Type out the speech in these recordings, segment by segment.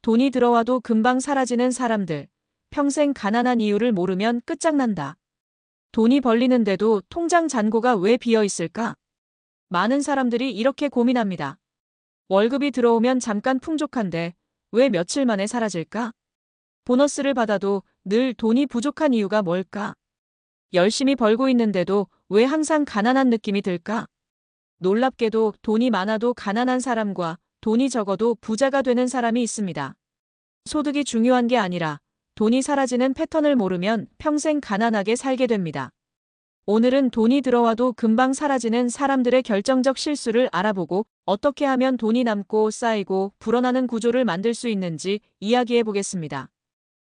돈이 들어와도 금방 사라지는 사람들. 평생 가난한 이유를 모르면 끝장난다. 돈이 벌리는데도 통장 잔고가 왜 비어 있을까? 많은 사람들이 이렇게 고민합니다. 월급이 들어오면 잠깐 풍족한데 왜 며칠 만에 사라질까? 보너스를 받아도 늘 돈이 부족한 이유가 뭘까? 열심히 벌고 있는데도 왜 항상 가난한 느낌이 들까? 놀랍게도 돈이 많아도 가난한 사람과 돈이 적어도 부자가 되는 사람이 있습니다. 소득이 중요한 게 아니라 돈이 사라지는 패턴을 모르면 평생 가난하게 살게 됩니다. 오늘은 돈이 들어와도 금방 사라지는 사람들의 결정적 실수를 알아보고 어떻게 하면 돈이 남고 쌓이고 불어나는 구조를 만들 수 있는지 이야기해 보겠습니다.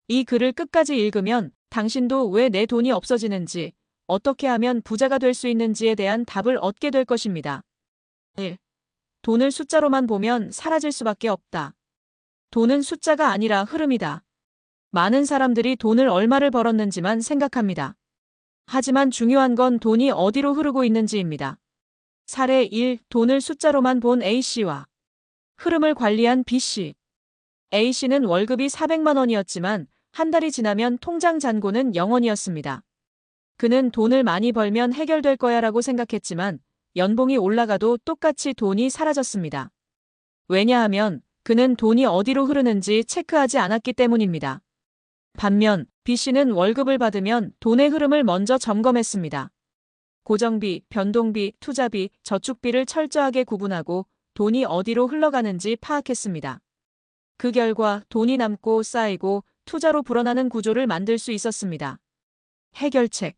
이 글을 끝까지 읽으면 당신도 왜 내 돈이 없어지는지, 어떻게 하면 부자가 될 수 있는지에 대한 답을 얻게 될 것입니다. 1. 돈을 숫자로만 보면 사라질 수밖에 없다. 돈은 숫자가 아니라 흐름이다. 많은 사람들이 돈을 얼마를 벌었는지만 생각합니다. 하지만 중요한 건 돈이 어디로 흐르고 있는지입니다. 사례 1. 돈을 숫자로만 본 A씨와 흐름을 관리한 B씨. A씨는 월급이 400만 원이었지만 한 달이 지나면 통장 잔고는 0원이었습니다. 그는 돈을 많이 벌면 해결될 거야라고 생각했지만 연봉이 올라가도 똑같이 돈이 사라졌습니다. 왜냐하면 그는 돈이 어디로 흐르는지 체크하지 않았기 때문입니다. 반면 B씨는 월급을 받으면 돈의 흐름을 먼저 점검했습니다. 고정비, 변동비, 투자비, 저축비를 철저하게 구분하고 돈이 어디로 흘러가는지 파악했습니다. 그 결과 돈이 남고 쌓이고 투자로 불어나는 구조를 만들 수 있었습니다. 해결책.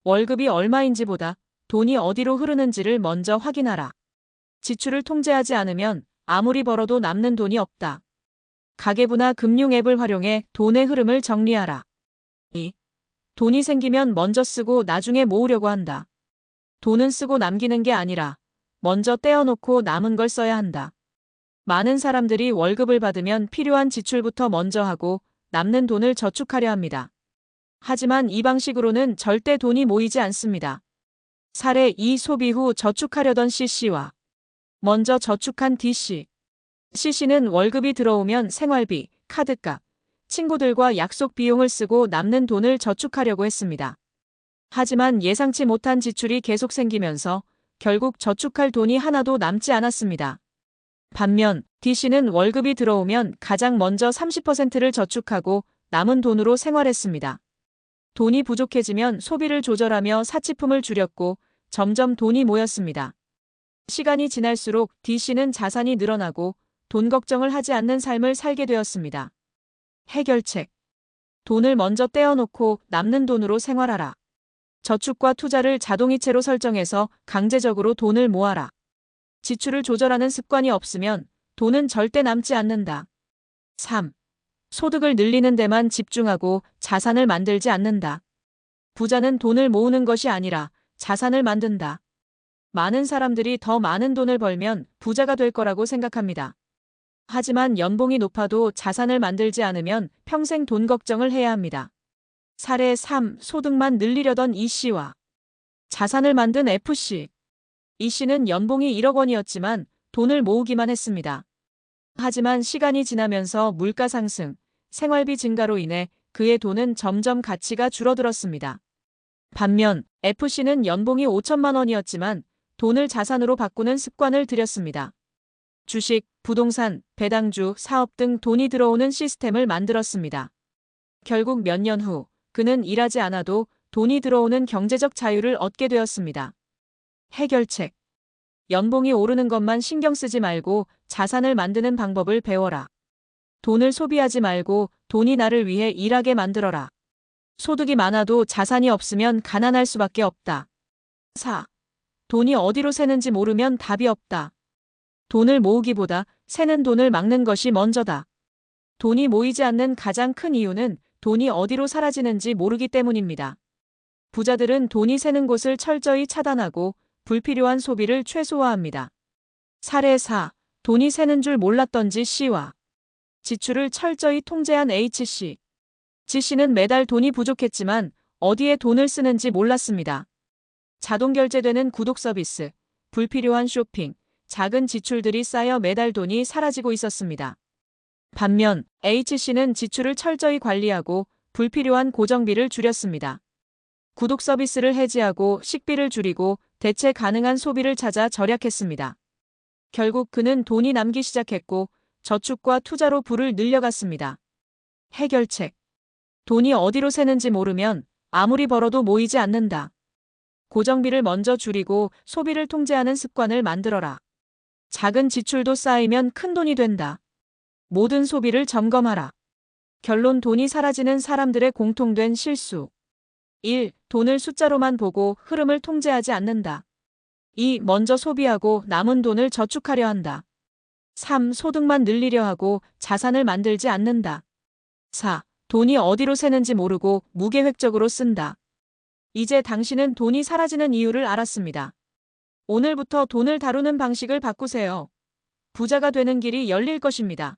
월급이 얼마인지보다 돈이 어디로 흐르는지를 먼저 확인하라. 지출을 통제하지 않으면 아무리 벌어도 남는 돈이 없다. 가계부나 금융 앱을 활용해 돈의 흐름을 정리하라. 2. 돈이 생기면 먼저 쓰고 나중에 모으려고 한다. 돈은 쓰고 남기는 게 아니라 먼저 떼어놓고 남은 걸 써야 한다. 많은 사람들이 월급을 받으면 필요한 지출부터 먼저 하고 남는 돈을 저축하려 합니다. 하지만 이 방식으로는 절대 돈이 모이지 않습니다. 사례 2. 소비 후 저축하려던 C씨와 먼저 저축한 D씨. C씨는 월급이 들어오면 생활비, 카드값, 친구들과 약속 비용을 쓰고 남는 돈을 저축하려고 했습니다. 하지만 예상치 못한 지출이 계속 생기면서 결국 저축할 돈이 하나도 남지 않았습니다. 반면 D씨는 월급이 들어오면 가장 먼저 30%를 저축하고 남은 돈으로 생활했습니다. 돈이 부족해지면 소비를 조절하며 사치품을 줄였고 점점 돈이 모였습니다. 시간이 지날수록 D씨는 자산이 늘어나고 돈 걱정을 하지 않는 삶을 살게 되었습니다. 해결책. 돈을 먼저 떼어놓고 남는 돈으로 생활하라. 저축과 투자를 자동이체로 설정해서 강제적으로 돈을 모아라. 지출을 조절하는 습관이 없으면 돈은 절대 남지 않는다. 3. 소득을 늘리는 데만 집중하고 자산을 만들지 않는다. 부자는 돈을 모으는 것이 아니라 자산을 만든다. 많은 사람들이 더 많은 돈을 벌면 부자가 될 거라고 생각합니다. 하지만 연봉이 높아도 자산을 만들지 않으면 평생 돈 걱정을 해야 합니다. 사례 3. 소득만 늘리려던 E씨와 자산을 만든 F씨. E씨는 연봉이 1억 원이었지만 돈을 모으기만 했습니다. 하지만 시간이 지나면서 물가 상승, 생활비 증가로 인해 그의 돈은 점점 가치가 줄어들었습니다. 반면 F씨는 연봉이 5천만 원이었지만 돈을 자산으로 바꾸는 습관을 들였습니다. 주식, 부동산, 배당주, 사업 등 돈이 들어오는 시스템을 만들었습니다. 결국 몇 년 후 그는 일하지 않아도 돈이 들어오는 경제적 자유를 얻게 되었습니다. 해결책. 연봉이 오르는 것만 신경 쓰지 말고 자산을 만드는 방법을 배워라. 돈을 소비하지 말고 돈이 나를 위해 일하게 만들어라. 소득이 많아도 자산이 없으면 가난할 수밖에 없다. 4. 돈이 어디로 새는지 모르면 답이 없다. 돈을 모으기보다 새는 돈을 막는 것이 먼저다. 돈이 모이지 않는 가장 큰 이유는 돈이 어디로 사라지는지 모르기 때문입니다. 부자들은 돈이 새는 곳을 철저히 차단하고 불필요한 소비를 최소화합니다. 사례 4. 돈이 새는 줄 몰랐던지 C와 지출을 철저히 통제한 H씨. G씨는 매달 돈이 부족했지만 어디에 돈을 쓰는지 몰랐습니다. 자동 결제되는 구독 서비스, 불필요한 쇼핑, 작은 지출들이 쌓여 매달 돈이 사라지고 있었습니다. 반면 H씨는 지출을 철저히 관리하고 불필요한 고정비를 줄였습니다. 구독 서비스를 해지하고 식비를 줄이고 대체 가능한 소비를 찾아 절약했습니다. 결국 그는 돈이 남기 시작했고 저축과 투자로 부를 늘려갔습니다. 해결책. 돈이 어디로 새는지 모르면 아무리 벌어도 모이지 않는다. 고정비를 먼저 줄이고 소비를 통제하는 습관을 만들어라. 작은 지출도 쌓이면 큰 돈이 된다. 모든 소비를 점검하라. 결론: 돈이 사라지는 사람들의 공통된 실수. 1. 돈을 숫자로만 보고 흐름을 통제하지 않는다. 2. 먼저 소비하고 남은 돈을 저축하려 한다. 3. 소득만 늘리려 하고 자산을 만들지 않는다. 4. 돈이 어디로 새는지 모르고 무계획적으로 쓴다. 이제 당신은 돈이 사라지는 이유를 알았습니다. 오늘부터 돈을 다루는 방식을 바꾸세요. 부자가 되는 길이 열릴 것입니다.